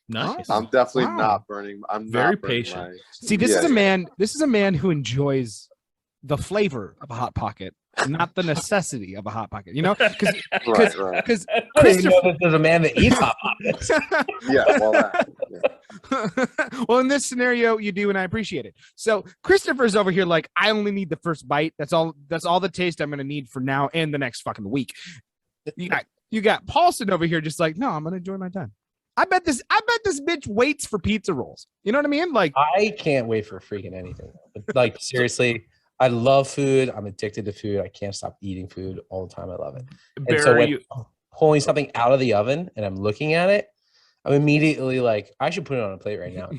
Nice. I'm definitely Wow. not burning. I'm Very not burning patient. See, this is a man. This is a man who enjoys the flavor of a Hot Pocket, not the necessity of a Hot Pocket. Because Right. because I didn't even know that there's a man that eats Hot Pockets. Yeah, well, that, yeah. well, in this scenario, you do, and I appreciate it. So Christopher's over here like, I only need the first bite. That's all the taste I'm going to need for now and the next fucking week. You got Paulson over here just like, no, I'm going to enjoy my time. I bet this bitch waits for pizza rolls. You know what I mean? Like, I can't wait for freaking anything. Like, seriously, I love food. I'm addicted to food. I can't stop eating food all the time. I love it. Bear, And so when pulling something out of the oven and I'm looking at it, I'm immediately like, I should put it on a plate right now.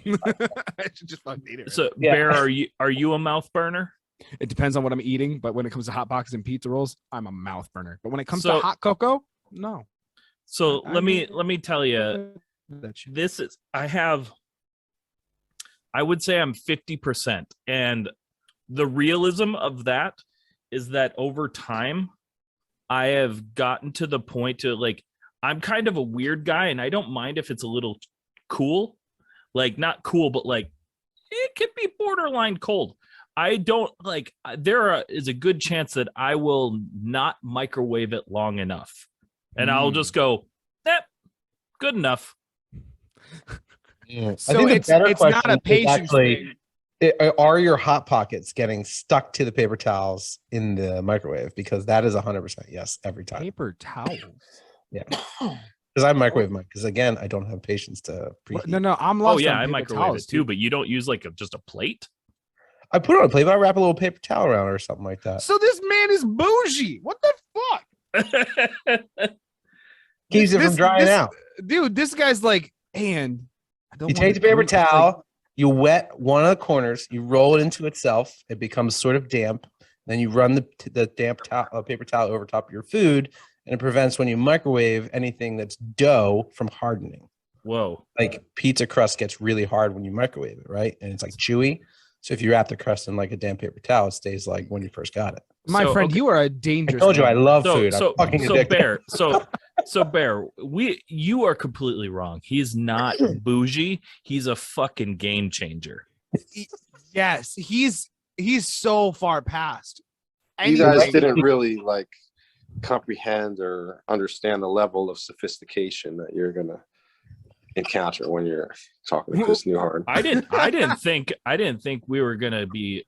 I should just fucking eat it. So Yeah. Bear, are you a mouth burner? It depends on what I'm eating, but when it comes to Hot Pockets and pizza rolls, I'm a mouth burner. But when it comes to hot cocoa, no. So I let me mean- tell you, That shit. I would say I'm 50%. And the realism of that is that over time, I have gotten to the point to like, I'm kind of a weird guy and I don't mind if it's a little cool, like not cool, but like it could be borderline cold. I don't like, is a good chance that I will not microwave it long enough. And I'll just go, good enough. So it's not a patience thing. Are your Hot Pockets getting stuck to the paper towels in the microwave? Because that is 100% yes every time. Paper towels. Yeah, because I microwave mine. Because again, I don't have patience to preheat. No, I'm lost. Oh yeah, on I paper microwave towels, it too, but you don't use like just a plate. I put it on a plate, but I wrap a little paper towel around it or something like that. So this man is bougie. What the fuck? Keeps it from drying out. Dude, this guy's like, and I don't You want take the to paper drink this, towel, you wet one of the corners, you roll it into itself, it becomes sort of damp. Then you run the damp paper towel over top of your food, and it prevents when you microwave anything that's dough from hardening. Whoa. Like pizza crust gets really hard when you microwave it, right? And it's like chewy. So if you wrap the crust in like a damp paper towel, it stays like when you first got it. My So, friend, okay. you are a I dangerous. told you I man. love food. I'm fucking So addicted. Bear, So Bear, you are completely wrong. He's not bougie. He's a fucking game changer. Yes, he's so far past. You guys didn't really like comprehend or understand the level of sophistication that you're gonna encounter when you're talking to Chris Newhart. I didn't think we were gonna be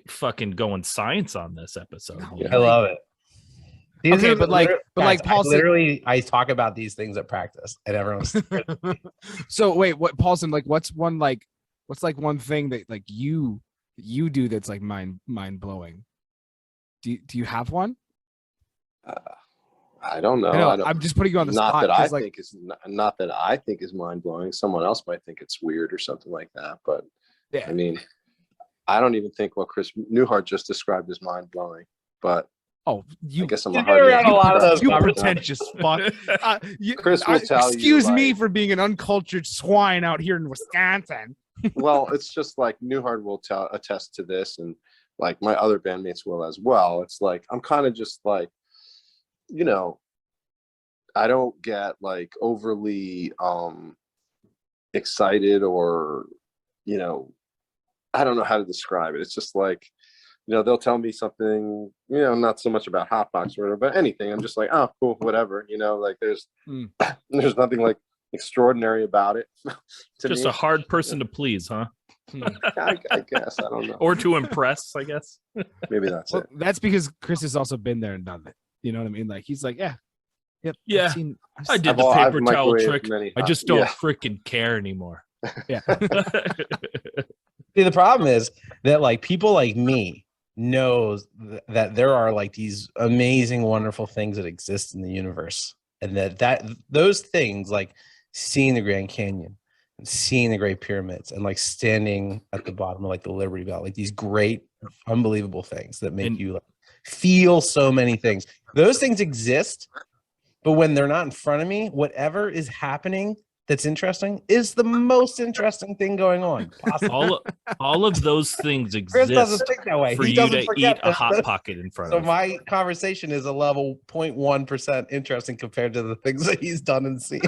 fucking going science on this episode. I love it. Okay, but Paul literally, I talk about these things at practice, and everyone's. So wait, what, Paulson? Like, what's one thing that like you do that's like mind blowing? Do you have one? I don't know. I'm just putting you on the spot. Not that I think is mind blowing. Someone else might think it's weird or something like that. But yeah, I mean, I don't even think what Chris Newhart just described as mind blowing. But I guess I'm a lot of those. You pretentious fuck. Chris will tell you. Excuse me for being an uncultured swine out here in Wisconsin. Well, it's just like Newhart will attest to this, and like my other bandmates will as well. It's like I'm kind of just like, you know, I don't get like overly excited or, you know, I don't know how to describe it. It's just like, you know, they'll tell me something, you know, not so much about Hot Box or whatever, but anything. I'm just like, oh, cool, whatever. You know, like there's nothing like extraordinary about it. Just a hard person to please, huh? I guess. I don't know. Or to impress, I guess. Maybe that's it. That's because Chris has also been there and done it. You know what I mean? Like he's like, yeah. Yep. Yeah. I did the paper towel trick. I just don't freaking care anymore. Yeah. See, the problem is that like people like me knows that there are like these amazing, wonderful things that exist in the universe, and that those things like seeing the Grand Canyon, and seeing the Great Pyramids, and like standing at the bottom of like the Liberty Bell, like these great, unbelievable things that make you like feel so many things. Those things exist, but when they're not in front of me, whatever is happening that's interesting is the most interesting thing going on. All of those things exist. Chris doesn't think that way. For you to eat a Hot Pocket in front of. So my conversation is a level 0.1% interesting compared to the things that he's done and seen.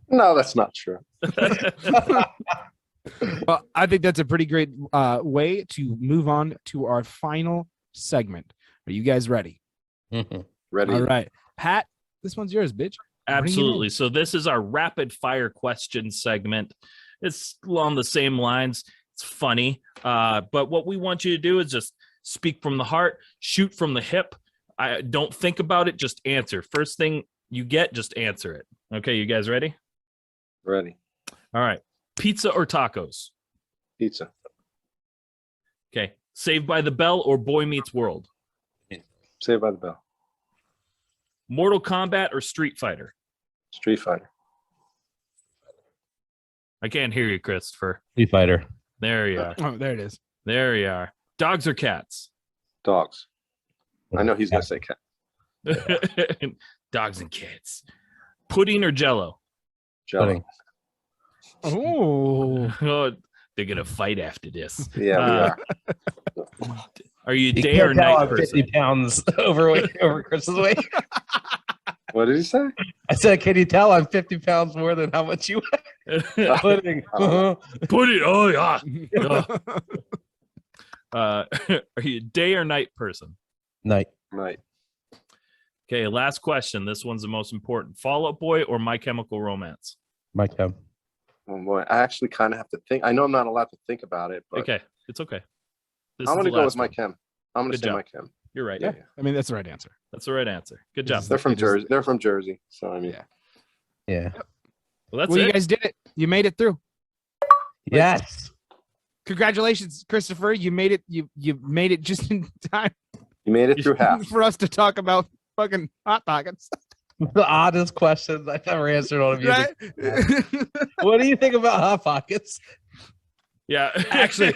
No, that's not true. Well, I think that's a pretty great way to move on to our final segment. Are you guys ready? Mm-hmm. Ready. All right. Pat, this one's yours, bitch. Absolutely. So this is our rapid fire question segment. It's along the same lines. It's funny. But what we want you to do is just speak from the heart, shoot from the hip. I don't think about it, just answer. First thing you get, just answer it. Okay, you guys ready? Ready. All right. Pizza or tacos? Pizza. Okay. Saved by the Bell or Boy Meets World? Saved by the Bell. Mortal Kombat or Street Fighter? Street Fighter. I can't hear you, Christopher. Street Fighter. There you are. Oh, there it is. There you are. Dogs or cats? Dogs. I know he's going to say cat. Dogs and cats. Pudding or Jello? Jello. Oh, they're going to fight after this. Yeah, we are. Are you a day or night person? 50 pounds overweight over Chris's weight. What did he say? I said, can you tell I'm 50 pounds more than how much you weigh? Pudding. Pudding. Oh, yeah. Are you a day or night person? Night. Okay, last question. This one's the most important. Fall Out Boy or My Chemical Romance? My chem. Oh boy, I actually kind of have to think. I know I'm not allowed to think about it, but Okay, it's okay. I'm going to go with my chem. I'm going to say my chem. You're right. Yeah. I mean, that's the right answer. That's the right answer. Good job. They're from Jersey. They're from Jersey. So I mean, Yeah. Well, that's Well, it. you guys did it. You made it through. Yes. Congratulations, Christopher. You made it. You made it just in time you made it through half. for us to talk about fucking Hot Pockets. The oddest questions I've ever answered on a music. Right? What do you think about Hot Pockets? Yeah. Actually,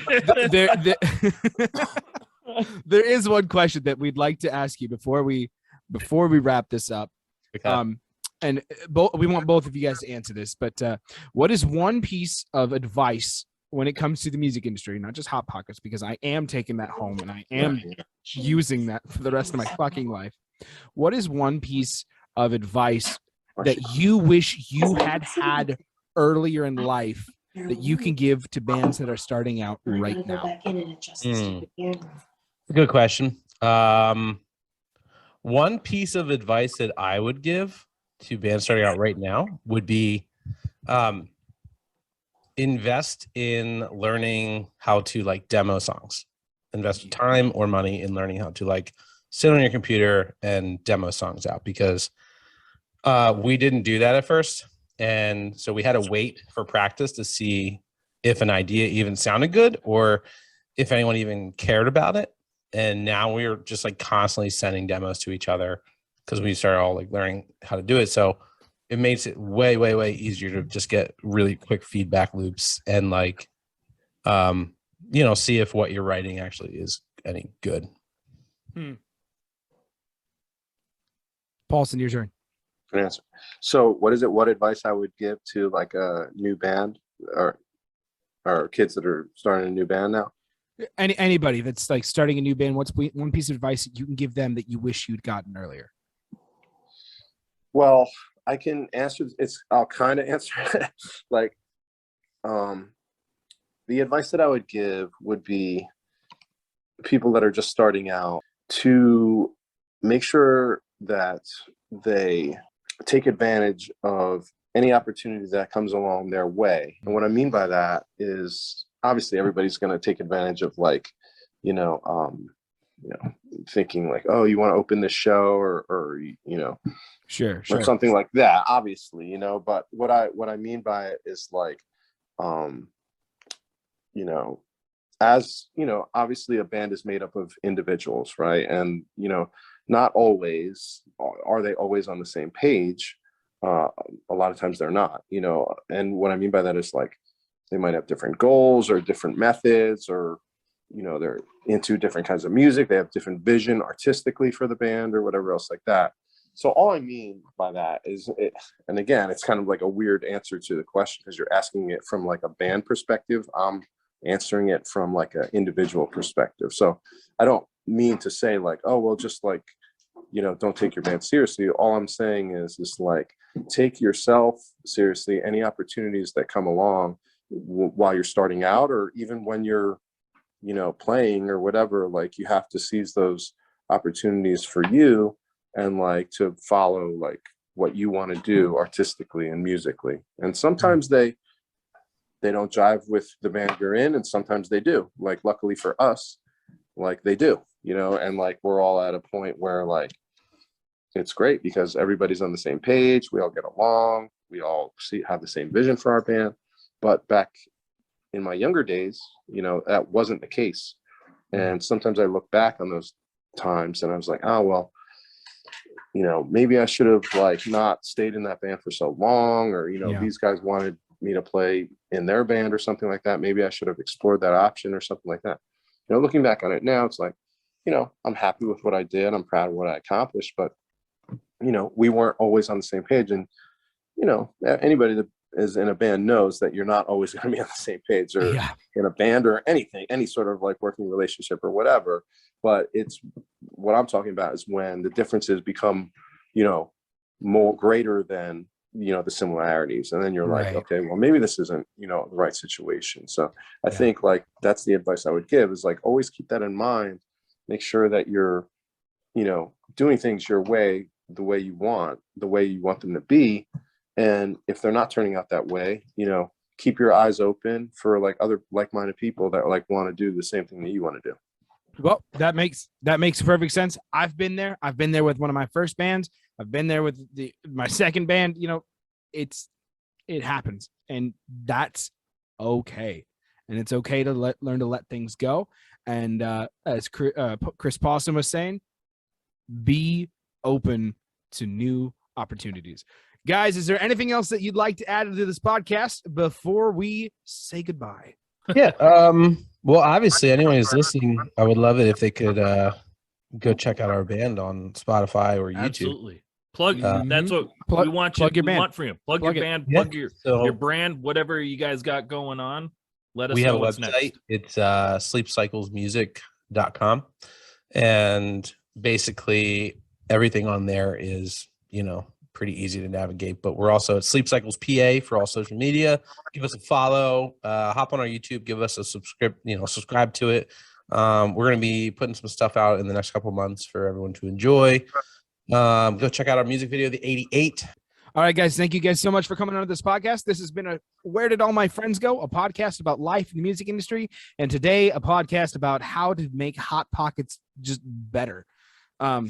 there is one question that we'd like to ask you before we wrap this up. Okay. And we want both of you guys to answer this. But what is one piece of advice when it comes to the music industry, not just Hot Pockets, because I am taking that home and I am using that for the rest of my fucking life. What is one piece of advice that you wish you had earlier in life that you can give to bands that are starting out right now? Good question. One piece of advice that I would give to bands starting out right now would be invest in learning how to like demo songs. Invest time or money in learning how to like sit on your computer and demo songs out, because we didn't do that at first. And so we had to wait for practice to see if an idea even sounded good or if anyone even cared about it. And now we're just like constantly sending demos to each other because we started all like learning how to do it. So it makes it way, way, way easier to just get really quick feedback loops and like, see if what you're writing actually is any good. Paulson, your turn. Good answer. So what advice I would give to like a new band or kids that are starting a new band now? Anybody that's like starting a new band, what's one piece of advice that you can give them that you wish you'd gotten earlier? Well, I can answer I'll kind of answer it. Like, the advice that I would give would be people that are just starting out to make sure that they take advantage of any opportunity that comes along their way. And what I mean by that is obviously everybody's going to take advantage of like, thinking like, oh, you want to open this show or sure, or something like that, obviously, but what I mean by it is like, as obviously a band is made up of individuals, right? And not always are they always on the same page. A lot of times they're not, and what I mean by that is like they might have different goals or different methods, or they're into different kinds of music, they have different vision artistically for the band or whatever else like that. So all I mean by that is and again, it's kind of like a weird answer to the question because you're asking it from like a band perspective. I'm answering it from like an individual perspective. So I don't mean to say like, oh, well, just like, don't take your band seriously. All I'm saying is like, take yourself seriously. Any opportunities that come along while you're starting out, or even when you're, playing or whatever, like you have to seize those opportunities for you and like to follow like what you want to do artistically and musically. And sometimes they don't jive with the band you're in, and sometimes they do. Like luckily for us, like they do, and like we're all at a point where like it's great because everybody's on the same page, we all get along, we all have the same vision for our band. But back in my younger days, that wasn't the case. And sometimes I look back on those times and I was like, oh well, maybe I should have like not stayed in that band for so long, or these guys wanted me to play in their band or something like that. Maybe I should have explored that option or something like that. Looking back on it now, it's like, I'm happy with what I did, I'm proud of what I accomplished, but we weren't always on the same page. And anybody that is in a band knows that you're not always going to be on the same page, or in a band or anything, any sort of like working relationship or whatever. But it's what I'm talking about is when the differences become, more greater than, the similarities. And then you're like, okay, well, maybe this isn't, the right situation. So I think like, that's the advice I would give is like, always keep that in mind, make sure that you're, doing things your way, the way you want them to be. And if they're not turning out that way, keep your eyes open for like other like-minded people that like want to do the same thing that you want to do. Well, that makes perfect sense. I've been there with one of my first bands. I've been there with my second band. It happens, and that's okay. And it's okay to learn to let things go. And as Chris Paulson was saying, be open to new opportunities. Guys, is there anything else that you'd like to add to this podcast before we say goodbye? Yeah. Well, obviously, anyone who's listening, I would love it if they could go check out our band on Spotify or YouTube. Absolutely. Plug. That's what we want. We want from you. Plug your band. Plug your brand. Whatever you guys got going on. Let us know. We have a what's website. Next. It's sleepcyclesmusic.com, and basically everything on there is, pretty easy to navigate. But we're also at Sleep Cycles PA for all social media. Give us a follow, hop on our YouTube, give us a subscribe to it. We're going to be putting some stuff out in the next couple of months for everyone to enjoy. Go check out our music video, The 88. All right, guys. Thank you guys so much for coming on this podcast. This has been Where Did All My Friends Go? A podcast about life in the music industry. And today, a podcast about how to make Hot Pockets just better. I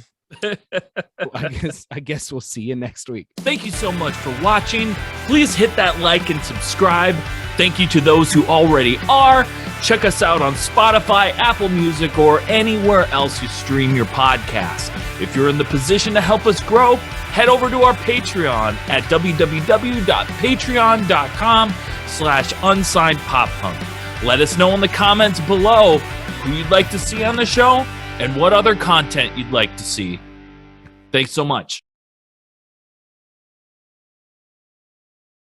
guess we'll see you next week. Thank you so much for watching. Please hit that like and subscribe. Thank you to those who already are. Check us out on Spotify, Apple Music, or anywhere else you stream your podcast. If you're in the position to help us grow, head over to our Patreon at www.patreon.com/unsignedpoppunk. Let us know in the comments below who you'd like to see on the show and what other content you'd like to see. Thanks so much.